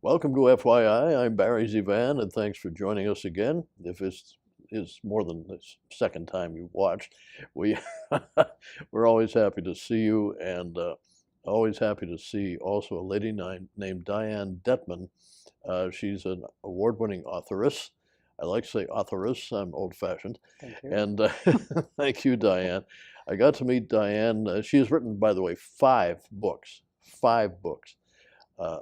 Welcome to FYI. I'm Barry ZeVAN, and thanks for joining us again. If it's more than the second time you've watched, we we're always happy to see you, and always happy to see also a lady named Diane Dettmann. She's an award-winning authoress. I like to say authoress. I'm old-fashioned. Thank you. And thank you, Diane. I got to meet Diane. She has written, by the way, 5 books. 5 books.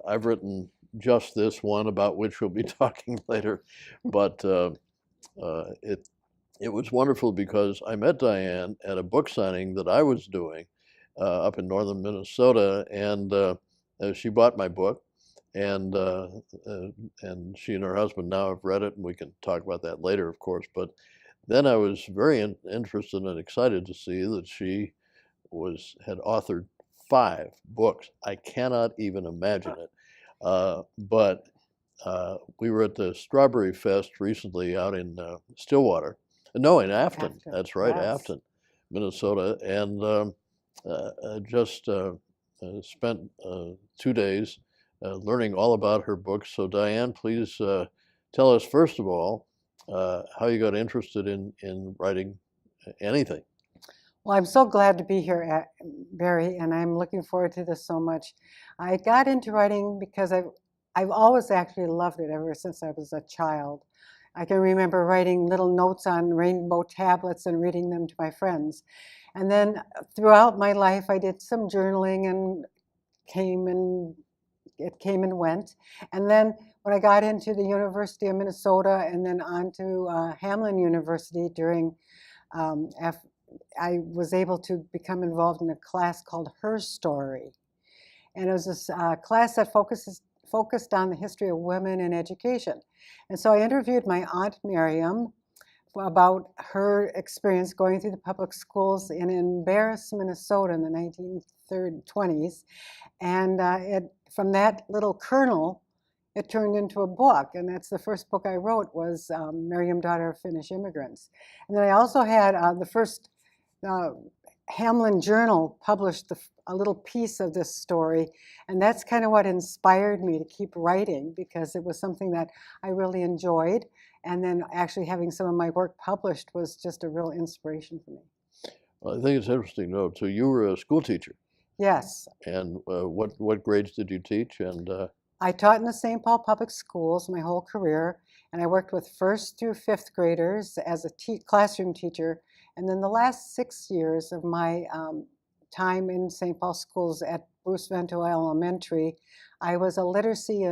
I've written just this one, about which we'll be talking later, but it was wonderful because I met Diane at a book signing that I was doing up in northern Minnesota, and she bought my book, and she and her husband now have read it, and we can talk about that later, of course. But then I was very interested and excited to see that she had authored 5 books. I cannot even imagine it. But we were at the Strawberry Fest recently out in Stillwater. No, in Afton. That's right, yes. Afton, Minnesota. And just spent 2 days learning all about her books. So Diane, please tell us, first of all, how you got interested in writing anything. Well, I'm so glad to be here, Barry, and I'm looking forward to this so much. I got into writing because I've always actually loved it ever since I was a child. I can remember writing little notes on rainbow tablets and reading them to my friends. And then throughout my life, I did some journaling, and it came and went. And then when I got into the University of Minnesota and then on to Hamline University during I was able to become involved in a class called Her Story. And it was this class that focused on the history of women in education. And so I interviewed my Aunt Miriam about her experience going through the public schools in Embarrass, Minnesota in the 1920s. And from that little kernel, it turned into a book, and that's the first book I wrote, was MIRIAM, Daughter of Finnish Immigrants. And then I also had the first Hamline Journal published a little piece of this story, and that's kind of what inspired me to keep writing, because it was something that I really enjoyed, and then actually having some of my work published was just a real inspiration for me. Well, I think it's interesting to note. So you were a school teacher. Yes. And what grades did you teach? And I taught in the St. Paul Public Schools my whole career, and I worked with 1st through 5th graders as a classroom teacher. And then the last 6 years of my time in St. Paul schools at Bruce Vento Elementary, I was a literacy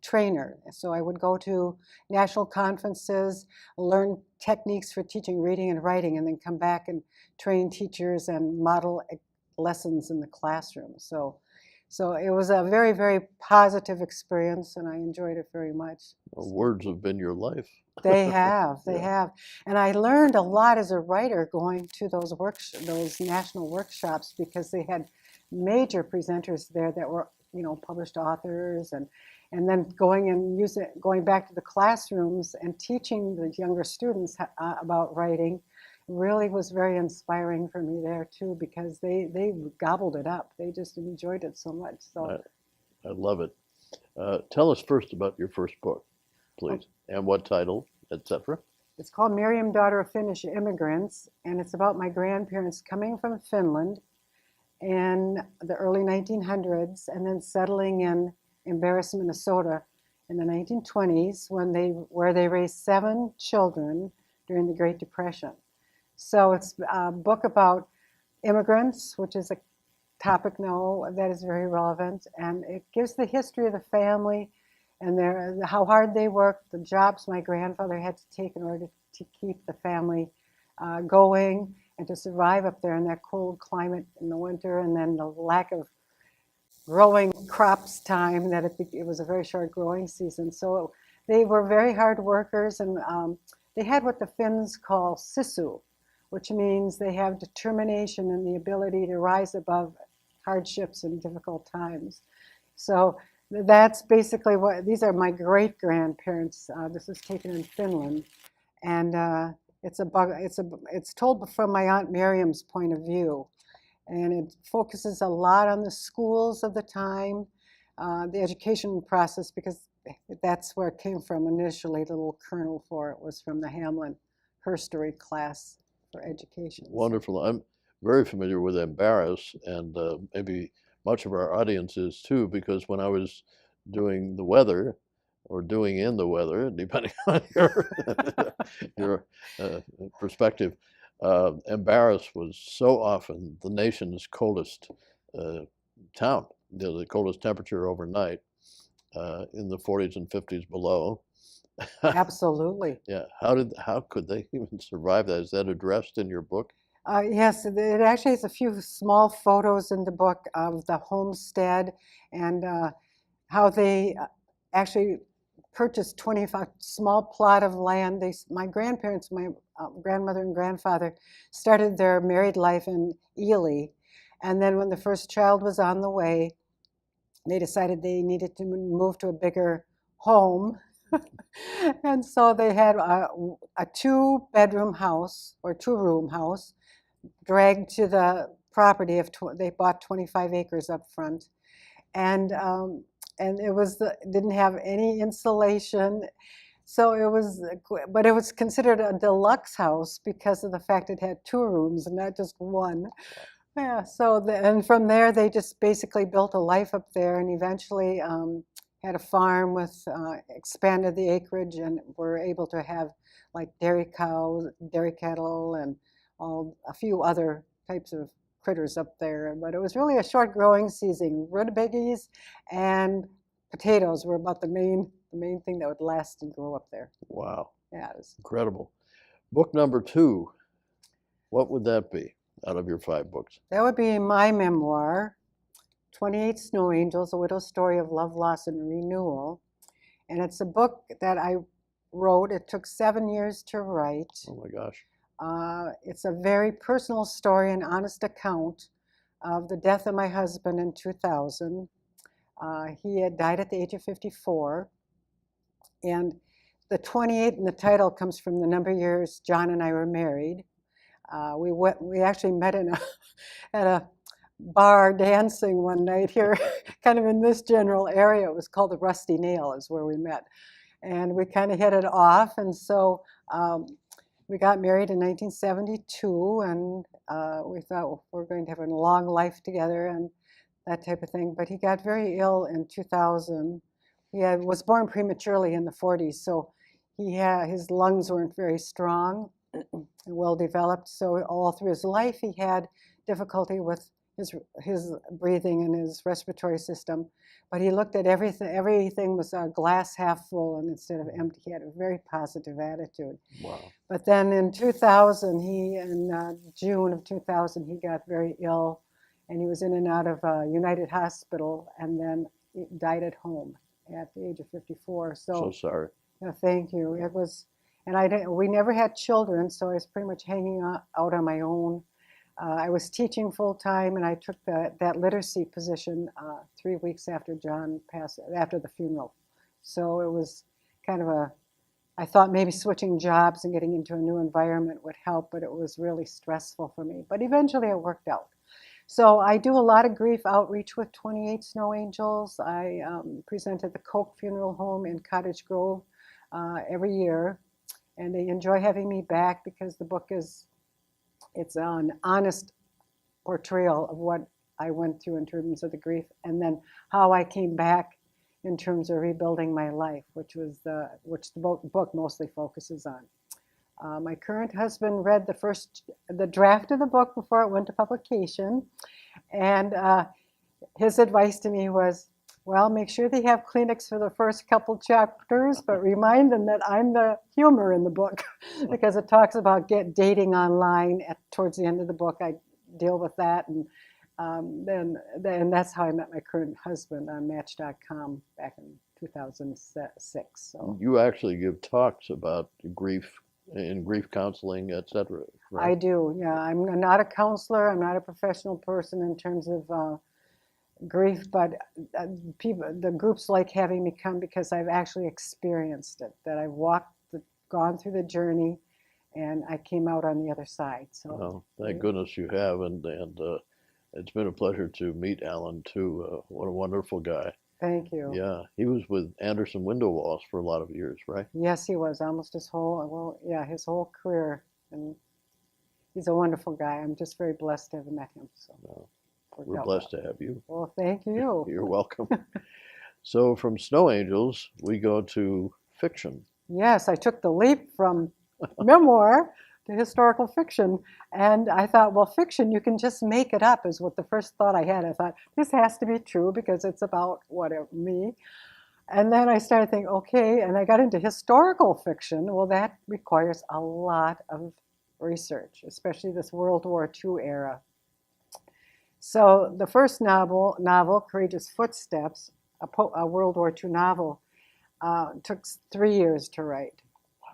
trainer. So I would go to national conferences, learn techniques for teaching reading and writing, and then come back and train teachers and model lessons in the classroom. So it was a very, very positive experience, and I enjoyed it very much. Well, words have been your life. They have, they have. And I learned a lot as a writer going to those national workshops, because they had major presenters there that were, published authors, and then going back to the classrooms and teaching the younger students about writing really was very inspiring for me there too, because they gobbled it up. They just enjoyed it so much. So I love it. Tell us first about your first book, please, and what title, etc. It's called MIRIAM, Daughter of Finnish Immigrants, and it's about my grandparents coming from Finland in the early 1900s and then settling in Embarrass, Minnesota in the 1920s, where they raised 7 children during the Great Depression. So it's a book about immigrants, which is a topic now that is very relevant, and it gives the history of the family and how hard they worked, the jobs my grandfather had to take in order to keep the family going and to survive up there in that cold climate in the winter, and then the lack of growing crops time, that it was a very short growing season. So they were very hard workers, and they had what the Finns call sisu, which means they have determination and the ability to rise above hardships and difficult times. So that's basically these are my great-grandparents. This is taken in Finland, and it's told from my Aunt Miriam's point of view, and it focuses a lot on the schools of the time, the education process, because that's where it came from initially. The little kernel for it was from the Hamlin Herstory class for education. Wonderful. I'm very familiar with Embarrass, and maybe much of our audience is too, because when I was doing the weather, or doing in the weather, depending on your perspective, Embarrass was so often the nation's coldest town, the coldest temperature overnight, in the 40s and 50s below. Absolutely. Yeah. How could they even survive that? Is that addressed in your book? Yes, it actually has a few small photos in the book of the homestead and how they actually purchased 25 small plot of land. My grandparents, my grandmother and grandfather, started their married life in Ely, and then when the first child was on the way, they decided they needed to move to a bigger home. And so they had a two-bedroom house or two-room house dragged to the property of, they bought 25 acres up front. And it was didn't have any insulation. So it was, but it was considered a deluxe house because of the fact it had two rooms and not just one. Yeah, so and from there they just basically built a life up there and eventually had a farm with, expanded the acreage and were able to have like dairy cows, dairy cattle, and a few other types of critters up there. But it was really a short growing season. Rutabagas and potatoes were about the main thing that would last and grow up there. Wow. Yeah, it was Incredible. Book number 2, what would that be out of your 5 books? That would be my memoir, 28 Snow Angels, A Widow's Story of Love, Loss, and Renewal. And it's a book that I wrote. It took 7 years to write. Oh my gosh. It's a very personal story, an honest account of the death of my husband in 2000. He had died at the age of 54. And the 28 in the title comes from the number of years John and I were married. We actually met at a bar dancing one night here, kind of in this general area. It was called the Rusty Nail is where we met. And we kind of hit it off. And so we got married in 1972, and we thought, well, we're going to have a long life together and that type of thing. But he got very ill in 2000. He was born prematurely in the 40s, so his lungs weren't very strong and well developed. So all through his life, he had difficulty with his breathing and his respiratory system. But he looked at everything. Everything was a glass half full, and instead of empty, he had a very positive attitude. Wow. But then in 2000, in June of 2000, he got very ill, and he was in and out of United Hospital, and then he died at home at the age of 54. So sorry. Yeah, thank you. It was, and we never had children, so I was pretty much hanging out on my own. I was teaching full time, and I took that literacy position 3 weeks after John passed, after the funeral. So it was kind of I thought maybe switching jobs and getting into a new environment would help, but it was really stressful for me. But eventually it worked out. So I do a lot of grief outreach with 28 Snow Angels. I present at the Koch Funeral Home in Cottage Grove every year, and they enjoy having me back because the book it's an honest portrayal of what I went through in terms of the grief, and then how I came back in terms of rebuilding my life, which the book mostly focuses on. My current husband read the draft of the book before it went to publication, and his advice to me was, well, make sure they have Kleenex for the first couple chapters, but remind them that I'm the humor in the book because it talks about dating online. Towards the end of the book, I deal with that, and then that's how I met my current husband on Match.com back in 2006. So you actually give talks about grief and grief counseling, etc. Right? I do, yeah. I'm not a counselor. I'm not a professional person in terms of grief, but the groups like having me come because I've actually experienced it, that I've gone through the journey, and I came out on the other side. So oh, thank goodness you have, and it's been a pleasure to meet Alan too. What a wonderful guy. Thank you. Yeah, he was with Anderson Window Walls for a lot of years, right? Yes, he was almost his whole, well, yeah, his whole career. And he's a wonderful guy. I'm just very blessed to have met him. So No, worked we're out blessed well. to have you. Well, thank you. You're welcome. So from Snow Angels, we go to fiction. Yes, I took the leap from memoir to historical fiction. And I thought, well, fiction, you can just make it up, is what the first thought I had. I thought, this has to be true because it's about whatever, me. And then I started thinking, okay, and I got into historical fiction. Well, that requires a lot of research, especially this World War II era. So the first novel, Courageous Footsteps, a World War II novel, took 3 years to write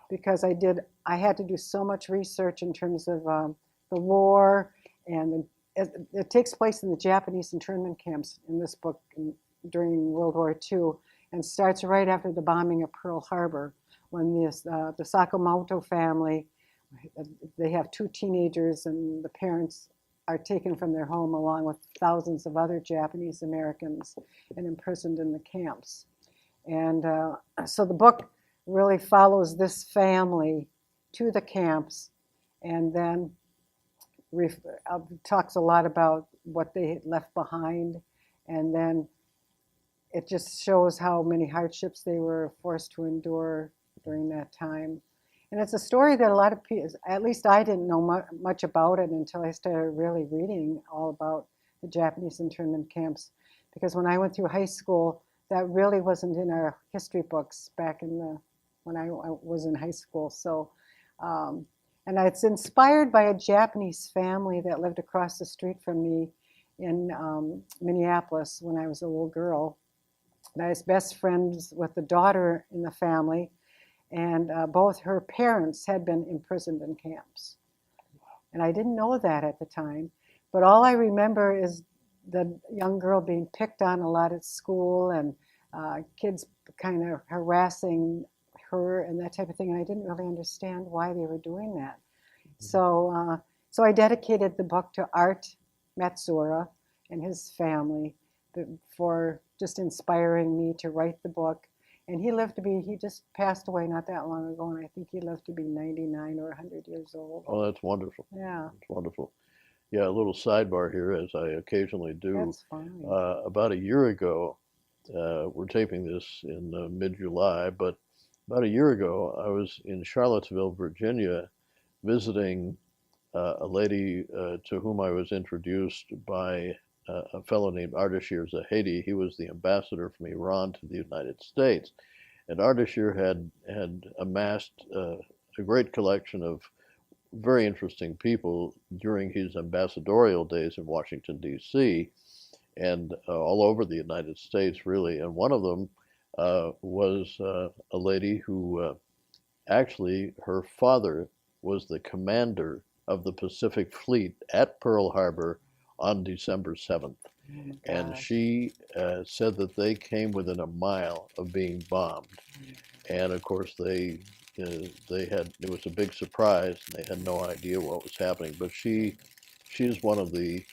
because I had to do so much research in terms of the war, and it takes place in the Japanese internment camps in this book during World War II, and starts right after the bombing of Pearl Harbor, when the Sakamoto family, they have 2 teenagers, and the parents are taken from their home along with thousands of other Japanese Americans and imprisoned in the camps. And so the book really follows this family to the camps, and then talks a lot about what they left behind, and then it just shows how many hardships they were forced to endure during that time. And it's a story that a lot of people, at least I didn't know much about it until I started really reading all about the Japanese internment camps. Because when I went through high school, that really wasn't in our history books back when I was in high school. So, and it's inspired by a Japanese family that lived across the street from me in Minneapolis when I was a little girl. And I was best friends with the daughter in the family, and both her parents had been imprisoned in camps. And I didn't know that at the time, but all I remember is the young girl being picked on a lot at school, and kids kind of harassing her and that type of thing. And I didn't really understand why they were doing that. So I dedicated the book to Art Matsura and his family for just inspiring me to write the book. And he just passed away not that long ago, and I think he lived to be 99 or 100 years old. Oh, that's wonderful. Yeah. That's wonderful. Yeah, a little sidebar here, as I occasionally do. That's fine. About a year ago, we're taping this in mid-July, but about a year ago, I was in Charlottesville, Virginia, visiting a lady to whom I was introduced by a fellow named Ardashir Zahedi. He was the ambassador from Iran to the United States. And Ardashir had amassed a great collection of very interesting people during his ambassadorial days in Washington, D.C., and all over the United States, really. And one of them was a lady who actually, her father was the commander of the Pacific Fleet at Pearl Harbor on December 7th. Oh, And gosh. she said that they came within a mile of being bombed. And of course, it was a big surprise. They had no idea what was happening. But she is one of the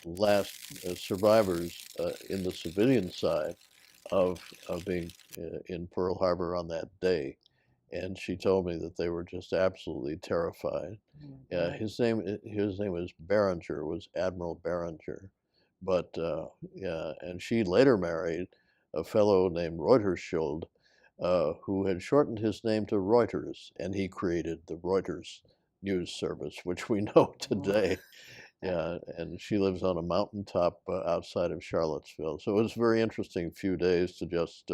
last survivors in the civilian side of being in Pearl Harbor on that day. And she told me that they were just absolutely terrified. Oh, His name was Barringer, was Admiral Barringer. But yeah, and she later married a fellow named Reutersschild, who had shortened his name to Reuters, and he created the Reuters news service, which we know today. Yeah, and she lives on a mountaintop outside of Charlottesville. So it was a very interesting few days to just,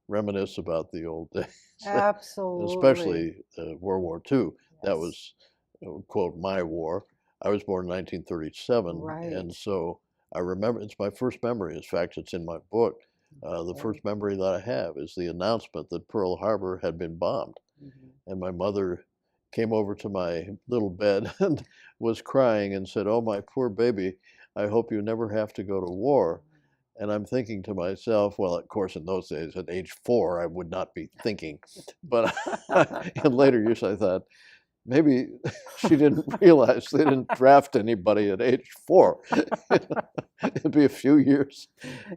reminisce about the old days, absolutely. especially World War II. That Yes. was, quote, my war. I was born in 1937, Right. and so I remember, it's my first memory. In fact, it's in my book. The first memory that I have is the announcement that Pearl Harbor had been bombed. Mhm. And my mother came over to my little bed and was crying and said, "Oh, my poor baby, I hope you never have to go to war." And I'm thinking to myself, well, of course, in those days, at age 4, I would not be thinking. But in later years, I thought, maybe she didn't realize they didn't draft anybody at age 4. It'd be a few years.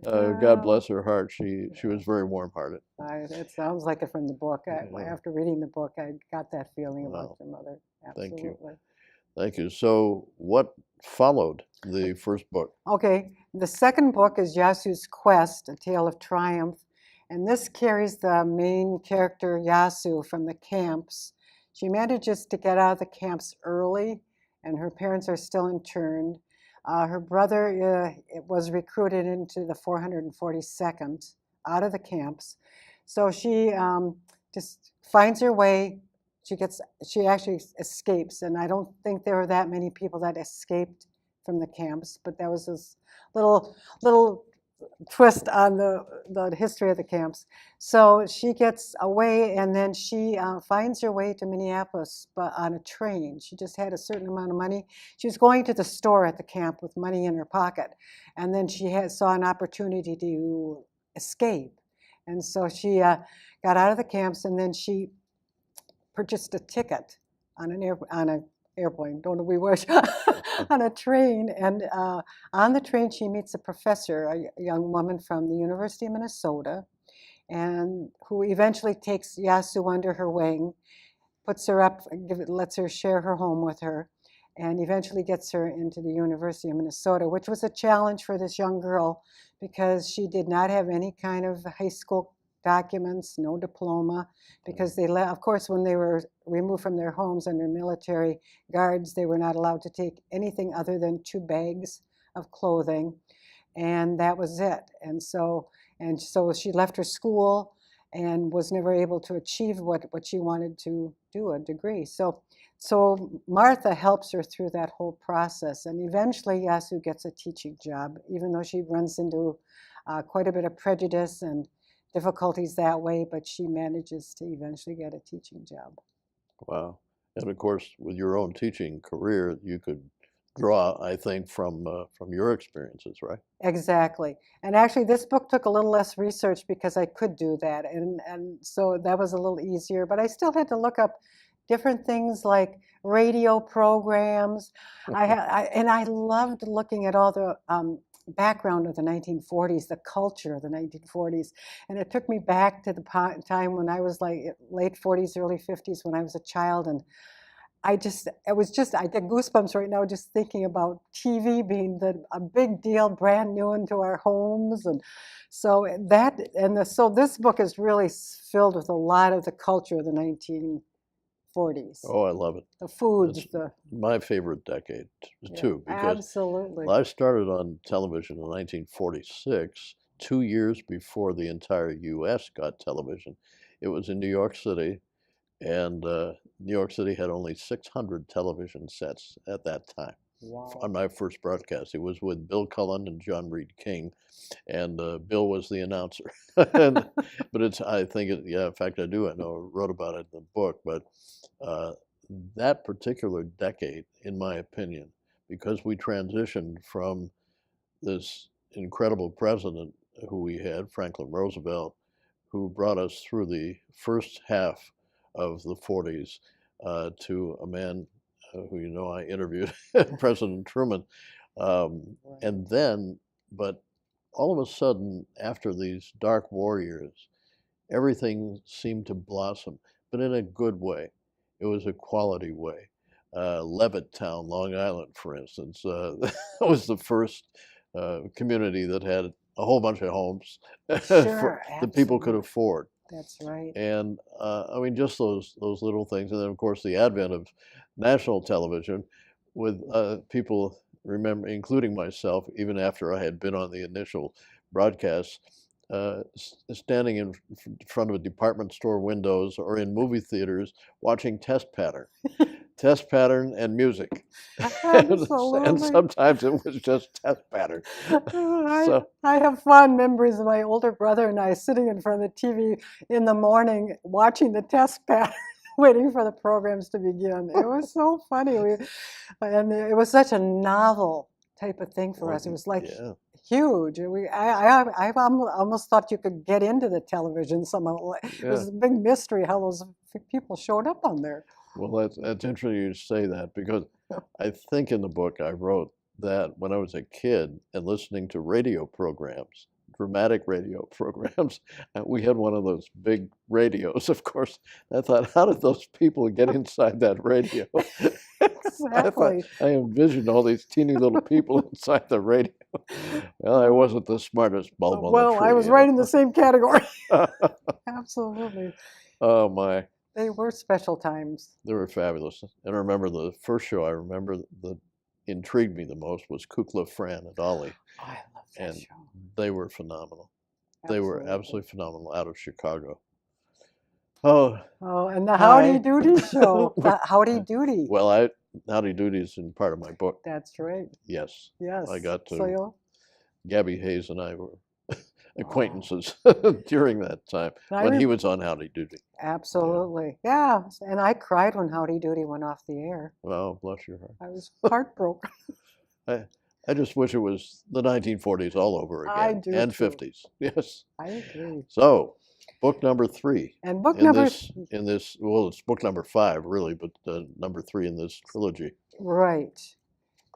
God bless her heart. She was very warm-hearted. It sounds like it from the book. After reading the book, I got that feeling about Wow. your mother. Thank you. Absolutely. Thank you. So what followed the first book? Okay, the second book is YASU'S Quest, A Tale of Triumph. And this carries the main character, Yasu, from the camps. She manages to get out of the camps early, and her parents are still interned. Her brother was recruited into the 442nd out of the camps. So she just finds her way. She actually escapes, and I don't think there were that many people that escaped from the camps, but that was this little twist on the history of the camps. So she gets away, and then she finds her way to Minneapolis, but on a train. She just had a certain amount of money. She was going to the store at the camp with money in her pocket, and then she saw an opportunity to escape. And so she got out of the camps, and then she purchased a ticket on an airplane, don't we wish, on a train. And on the train, she meets a professor, a young woman from the University of Minnesota, and who eventually takes Yasu under her wing, puts her up, lets her share her home with her, and eventually gets her into the University of Minnesota, which was a challenge for this young girl because she did not have any kind of high school documents, no diploma, because of course, when they were removed from their homes under military guards, they were not allowed to take anything other than 2 bags of clothing, and that was it. And so she left her school and was never able to achieve what she wanted to do, a degree. So Martha helps her through that whole process, and eventually Yasu gets a teaching job, even though she runs into quite a bit of prejudice and difficulties that way, but she manages to eventually get a teaching job. Wow. And of course, with your own teaching career, you could draw, I think, from your experiences, right? Exactly. And actually, this book took a little less research because I could do that. And so that was a little easier, but I still had to look up different things like radio programs. And I loved looking at all the background of the 1940s, the culture of the 1940s. And it took me back to the time when I was like late 40s, early 50s, when I was a child. And I get goosebumps right now just thinking about TV being a big deal, brand new into our homes. And so so this book is really filled with a lot of the culture of the 1940s. Oh, I love it. The foods, It's my favorite decade too, because absolutely. I started on television in 1946, 2 years before the entire U.S. got television. It was in New York City, and New York City had only 600 television sets at that time. Wow. On my first broadcast, it was with Bill Cullen and John Reed King, and Bill was the announcer. But I think in fact I wrote about it in the book, but that particular decade, in my opinion, because we transitioned from this incredible president who we had, Franklin Roosevelt, who brought us through the first half of the 40s, to a man who I interviewed, President Truman. And then, but all of a sudden, after these dark war years, everything seemed to blossom, but in a good way. It was a quality way. Levittown, Long Island, for instance, was the first community that had a whole bunch of homes Sure, that people could absolutely. afford. That's right. And I mean, just those little things. And then, of course, the advent of national television with people, remember, including myself, even after I had been on the initial broadcasts, standing in front of a department store windows or in movie theaters watching Test Pattern and music. Absolutely. And sometimes it was just Test Pattern. So, I have fond memories of my older brother and I sitting in front of the TV in the morning watching the Test Pattern, waiting for the programs to begin. It was so funny. And it was such a novel type of thing for us. It was like huge. I almost thought you could get into the television somehow. It was a big mystery how those people showed up on there. Well, that's interesting you say that because I think in the book I wrote that when I was a kid and listening to radio programs, dramatic radio programs, and we had one of those big radios, of course. I thought, how did those people get inside that radio? Exactly. I envisioned all these teeny little people inside the radio. Well, I wasn't the smartest bulb on the Well, tree. I was you right know. in the same category. Absolutely. Oh my. They were special times. They were fabulous. And I remember the first show I remember that intrigued me the most was Kukla, Fran, and Ollie. Oh, I love that And show. they were phenomenal. They were Absolutely. absolutely phenomenal out of Chicago. Oh, Oh, and the hi. Howdy Doody show. The Howdy Doody. Well, Howdy Doody is in part of my book. That's right. Yes. Yes. I got So to, you'll, Gabby Hayes and I were acquaintances during that time I when he rem- was on Howdy Doody. absolutely. Yeah. And I cried when Howdy Doody went off the air. Well, bless your heart. I was heartbroken. I just wish it was the 1940s all over again. I do And too. 50s. Yes. I agree. So, book number 3 And book in number this well, it's book number 5 really, but number 3 in this trilogy. right.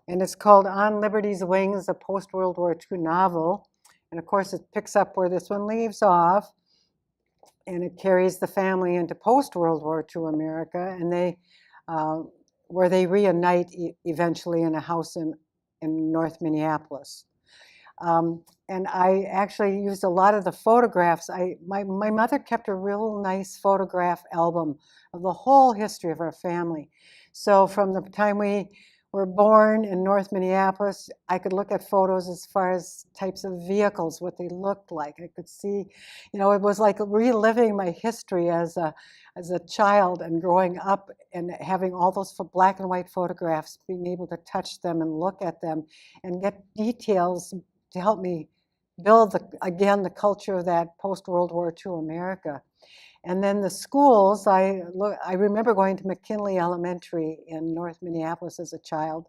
And it's called On Liberty's Wings, a post-World War II novel. And of course, it picks up where this one leaves off. And it carries the family into post-World War II America, and where they reunite eventually in a house in North Minneapolis. And I actually used a lot of the photographs. My mother kept a real nice photograph album of the whole history of our family. So from the time we were born in North Minneapolis, I could look at photos as far as types of vehicles, what they looked like. I could see, it was like reliving my history as a child and growing up and having all those black and white photographs, being able to touch them and look at them and get details to help me build, again, the culture of that post-World War II America. And then the schools, I remember going to McKinley Elementary in North Minneapolis as a child.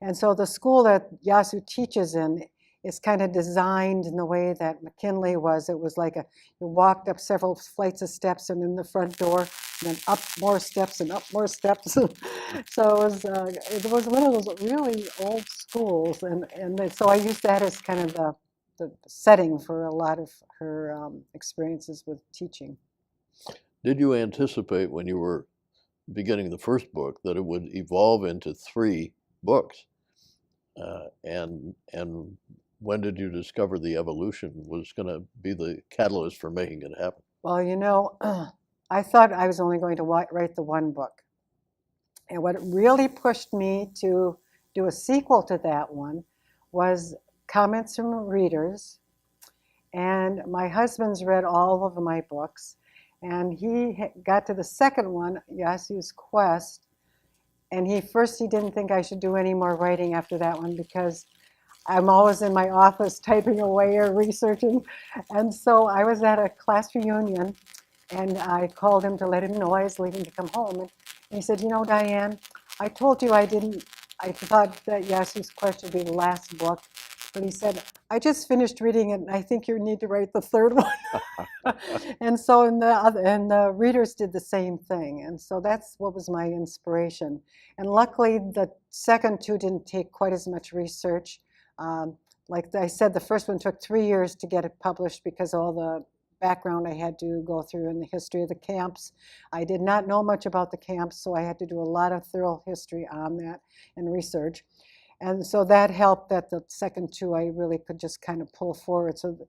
And so the school that YASU teaches in is kind of designed in the way that McKinley was. It was like you walked up several flights of steps and in the front door, and then up more steps and up more steps. So it was one of those really old schools. And so I used that as kind of the setting for a lot of her experiences with teaching. Did you anticipate when you were beginning the first book that it would evolve into 3 books? And when did you discover the evolution was going to be the catalyst for making it happen? Well, I thought I was only going to write the one book. And what really pushed me to do a sequel to that one was comments from readers. And my husband's read all of my books. And he got to the second one, YASU'S Quest, and he didn't think I should do any more writing after that one because I'm always in my office typing away or researching. And so I was at a class reunion, and I called him to let him know I was leaving to come home. And he said, Diane, I told you I thought that YASU'S Quest would be the last book. But he said, I just finished reading it, and I think you need to write the third one. And so, the readers did the same thing. And so that's what was my inspiration. And luckily, the second 2 didn't take quite as much research. Like I said, the first one took 3 years to get it published because all the background I had to go through in the history of the camps. I did not know much about the camps, so I had to do a lot of thorough history on that and research. And so that helped that the second 2 I really could just kind of pull forward. So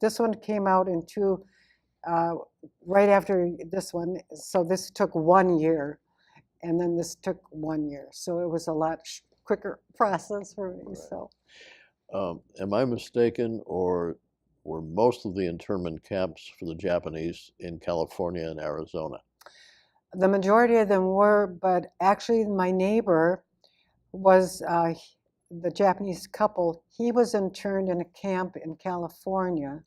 this one came out in right after this one. So this took 1 year, and then this took 1 year. So it was a lot quicker process for me. Right. So, am I mistaken, or were most of the internment camps for the Japanese in California and Arizona? The majority of them were, but actually my neighbor was the Japanese couple. He was interned in a camp in California,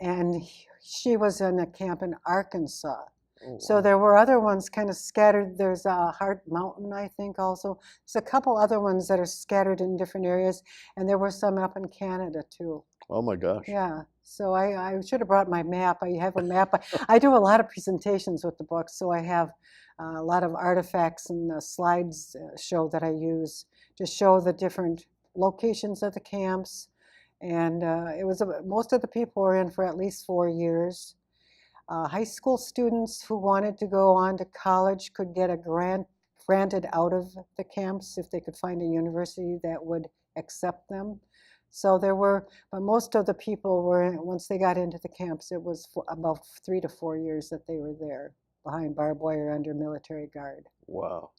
and she was in a camp in Arkansas. Oh, so wow. There were other ones kind of scattered. There's Heart Mountain, I think, also. There's a couple other ones that are scattered in different areas, and there were some up in Canada, too. Oh, my gosh. Yeah. So I should have brought my map. I have a map. I do a lot of presentations with the book, so I have a lot of artifacts and slides show that I use to show the different locations of the camps. And it was most of the people were in for at least 4 years. High school students who wanted to go on to college could get a grant granted out of the camps if they could find a university that would accept them. So there were, but most of the people were, once they got into the camps, it was about 3 to 4 years that they were there, behind barbed wire under military guard. Wow.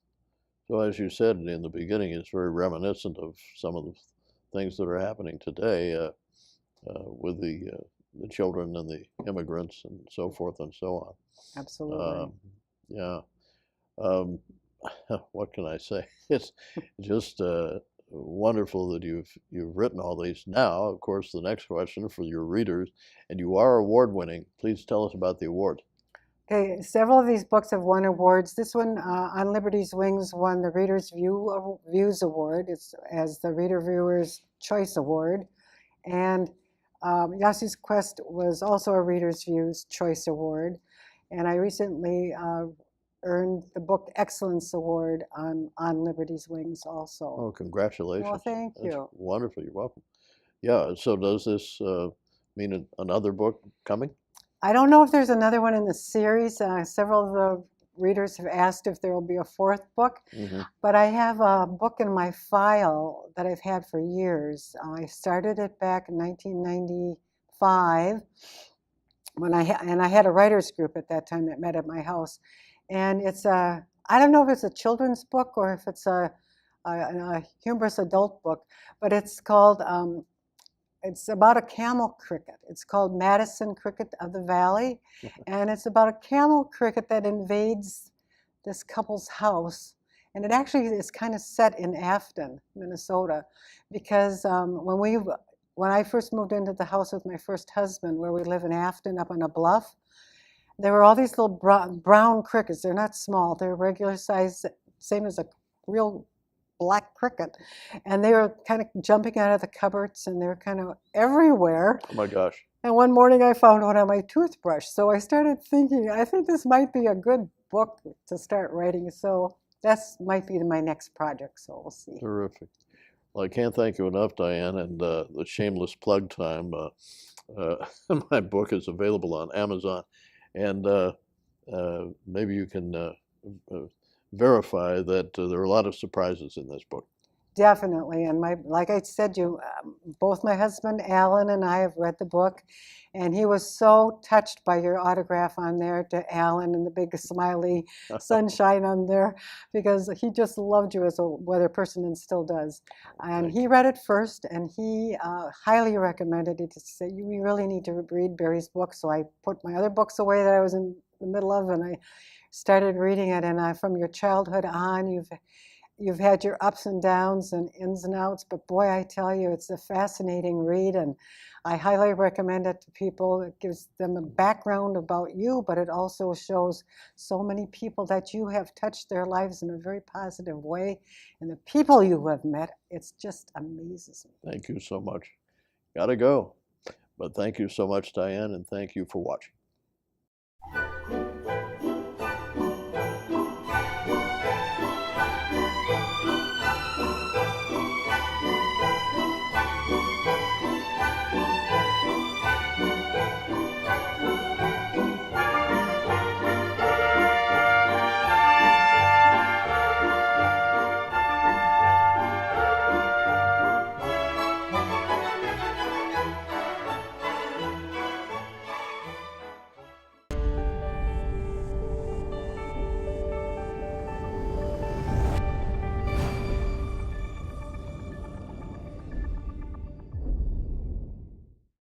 So as you said in the beginning, it's very reminiscent of some of the things that are happening today with the children and the immigrants and so forth and so on. Absolutely. Yeah. What can I say? It's just wonderful that you've written all these. Now, of course, the next question for your readers, and you are award-winning. Please tell us about the award. Okay, several of these books have won awards. This one, On Liberty's Wings, won the Reader's Views Award. It's as the Reader Viewer's Choice Award. And YASU'S Quest was also a Reader's Views Choice Award. And I recently earned the Book Excellence Award on Liberty's Wings also. Oh, congratulations. Well, thank you. That's wonderful. You're welcome. Yeah, so does this mean another book coming? I don't know if there's another one in the series. Several of the readers have asked if there will be a 4th book, but I have a book in my file that I've had for years. I started it back in 1995 when I had a writers group at that time that met at my house, and it's I don't know if it's a children's book or if it's a humorous adult book, but it's called. It's about a camel cricket. It's called Madison Cricket of the Valley, and it's about a camel cricket that invades this couple's house. And it actually is kind of set in Afton, Minnesota, because when I first moved into the house with my first husband, where we live in Afton up on a bluff, there were all these little brown crickets. They're not small. They're regular size, same as a real black cricket, and they were kind of jumping out of the cupboards, and they were kind of everywhere. Oh my gosh. And one morning I found one on my toothbrush, so I started thinking, I think this might be a good book to start writing, so that's might be my next project, so we'll see. Terrific. Well, I can't thank you enough, Diane, and the shameless plug time. My book is available on Amazon, and maybe you can verify that there are a lot of surprises in this book. Definitely, and like I said, both my husband Alan and I have read the book, and he was so touched by your autograph on there to Alan and the big smiley sunshine on there, because he just loved you as a weather person and still does. And he read it first, and he highly recommended it. He said, "You really need to read Barry's book." So I put my other books away that I was in the middle of, and I started reading it. And from your childhood on, you've had your ups and downs and ins and outs, but boy, I tell you, it's a fascinating read, and I highly recommend it to people. It gives them a background about you, but it also shows so many people that you have touched their lives in a very positive way, and the people you have met, it's just amazes me. Thank you so much. Gotta go. But thank you so much, Diane, and thank you for watching.